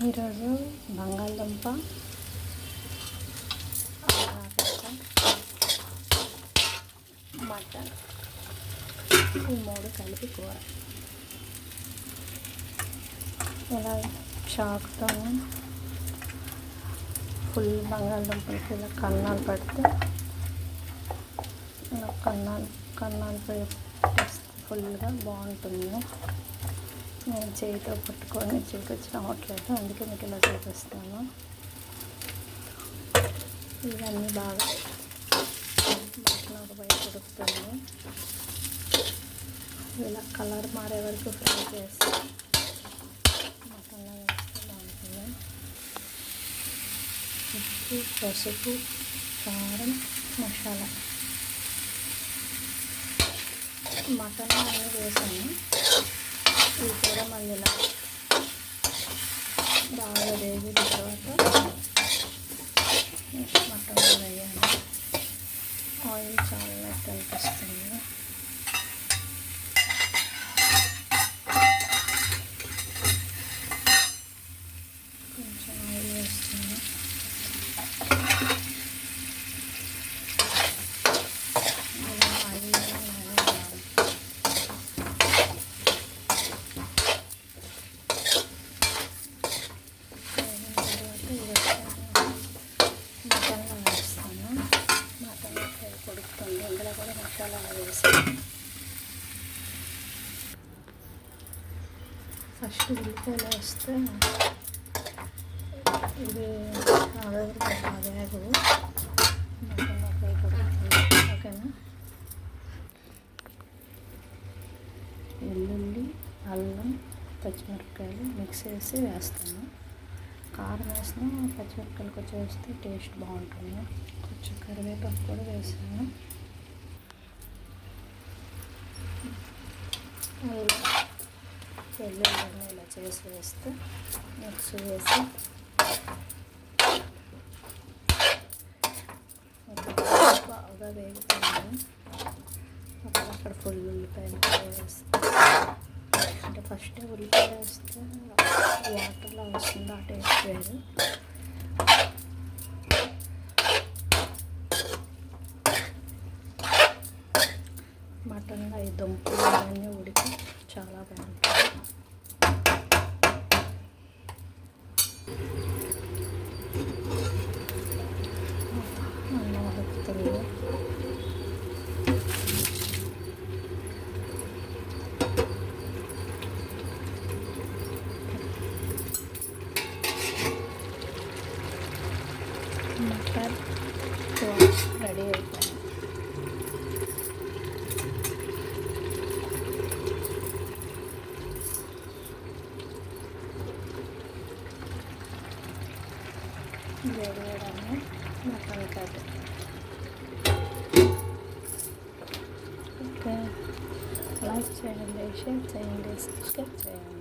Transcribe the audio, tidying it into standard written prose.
ఈరోజు బంగాళదుంప, ఆలుగడ్డ, మటన్ ఈ మూడు కలిపి కూర. ఇలా చాకుతో ఫుల్ బంగాళదుంపలకి ఇలా కన్నాలు పెడితే ఇలా కన్నాలు పెట్టేస్తే ఫుల్గా బాగుంటుంది. నేను చేతితో పట్టుకొని చూపించడం అందుకే మీకు ఇలా చూపిస్తాను. ఇవన్నీ బాగా బయట ఉడుకుతుంది. ఇలా కలర్ మారే వరకు ఫ్రై చేసి మటన్లో వేస్తే బాగుంటుంది. ఉప్పు, పసుపు, కారం, మసాలా మటన్ అన్నీ వేసాను. ఇది కూడా మళ్ళీ ఇలా బాగా వేగిన తర్వాత మటన్ వేయాలి. ఆయిల్ చాలా కనిపిస్తుంది. కొంచెం ఆయిల్ వేస్తుంది. ఇందులో కూడా మసాలా వేసి ఫస్ట్ ఉల్లిపాయలు వేస్తే ఇది వేగు మటన్లో ఫ్రై పడుతుంది. ఓకేనా. వెల్లుల్లి, అల్లం, పచ్చిమిరపకాయలు మిక్స్ చేసి వేస్తాను. కారం వేసిన పచ్చిమిరపకాయలు కొంచెం వేస్తే టేస్ట్ బాగుంటుంది. కొంచెం కరివేపాకు కూడా వేసాను. వెల్లుల్లి ఇలా చేసి వేస్తే మిక్స్ వేసి బాగా వేగుతుంది. అక్కడ ఫుల్ ఉల్లిపాయలు వేస్తే అంటే ఫస్ట్ ఉల్లిపాయలు వేస్తే వాటర్లో వస్తుంది, ఆ టేస్ట్ వేరు. మటన్లో ఈ దుంపలు అన్నీ ఉడికి చాలా బాగుంటుంది. అన్నం ఉడుకుతుంది. మటన్ కూర రెడీ అయిపోయింది. వేయడాన్ని మటన్ కర్రీ. ఓకే, లైక్ చేయండి, షేర్ చేయండి, సబ్స్క్రైబ్ చేయండి.